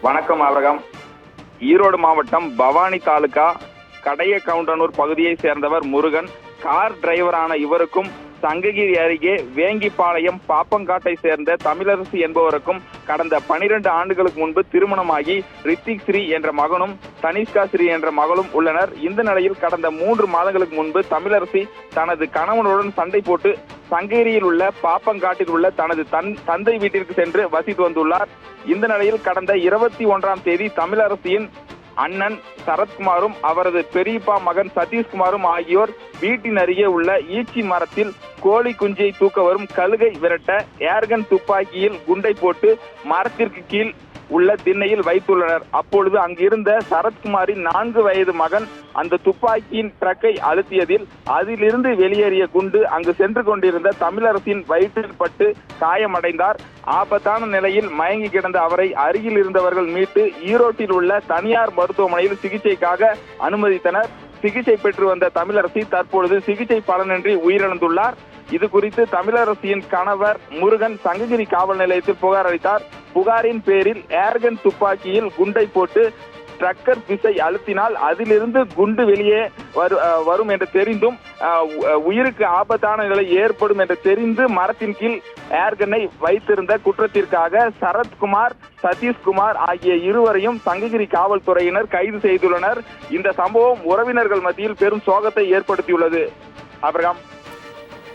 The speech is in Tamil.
வணக்கம் ஆபிரகாம். ஈரோடு மாவட்டம் பவானி தாலுகா கடையகவுண்டனூர் பகுதியை சேர்ந்தவர் முருகன். கார் டிரைவரான இவருக்கும் சங்ககிரி அருகே வேங்கிப்பாளையம் பாப்பங்காட்டை சேர்ந்த தமிழரசி என்பவருக்கும் கடந்த 12 ஆண்டுகளுக்கு முன்பு திருமணமாகி ரித்திக் ஸ்ரீ என்ற மகனும் தனிஷ்கா ஸ்ரீ என்ற மகளும் உள்ளனர். இந்த நிலையில் கடந்த 3 மாதங்களுக்கு முன்பு தமிழரசி தனது கணவனுடன் சண்டை போட்டு சங்ககிரியில் உள்ள பாப்பங்காட்டில் உள்ள தனது தந்தை வீட்டிற்கு சென்று வசித்து வந்துள்ளார். இந்த நிலையில் கடந்த 21ஆம் தேதி தமிழரசியின் அண்ணன் சரத்குமாரும் அவரது பெரியப்பா மகன் சதீஷ்குமாரும் ஆகியோர் வீட்டின் அருகே உள்ள ஈச்சி மரத்தில் கோழி குஞ்சியை தூக்க வரும் கழுகை விரட்ட ஏர்கன் துப்பாக்கியில் குண்டை போட்டு மரத்திற்கு கீழ் உள்ள திண்ணையில் வைத்துள்ளனர். அப்பொழுது அங்கிருந்த சரத்குமாரின் 4 வயது மகன் அந்த துப்பாக்கியின் ட்ரக்கை அழுத்தியதில் அதிலிருந்து வெளியேறிய குண்டு அங்கு சென்று கொண்டிருந்த தமிழரசின் வயிற்றில் பட்டு காயமடைந்தார். ஆபத்தான நிலையில் மயங்கி கிடந்த அவரை அருகில் இருந்தவர்கள் மீட்டு ஈரோட்டில் உள்ள தனியார் மருத்துவமனையில் சிகிச்சைக்காக அனுமதித்தனர். சிகிச்சை பெற்று வந்த தமிழரசி தற்பொழுது சிகிச்சை பலனின்றி உயிரிழந்துள்ளார். இது குறித்து தமிழரசியின் கணவர் முருகன் சங்ககிரி காவல் நிலையத்தில் புகார் அளித்தார். புகாரின் பேரில் ஏர்கன் துப்பாக்கியில் குண்டை போட்டு ட்ரக்கர் விசை அழுத்தினால் அதிலிருந்து குண்டு வெளியே வரும் என்று தெரிந்தும் உயிருக்கு ஆபத்தான நிலை ஏற்படும் என்று தெரிந்து மரத்தின் கீழ் ஏர்கனை வைத்திருந்த குற்றத்திற்காக சரத்குமார் சதீஷ்குமார் ஆகிய இருவரையும் சங்ககிரி காவல்துறையினர் கைது செய்துள்ளனர். இந்த சம்பவம் உறவினர்கள் மத்தியில் பெரும் சோகத்தை ஏற்படுத்தியுள்ளது. ஆபிரகாம்.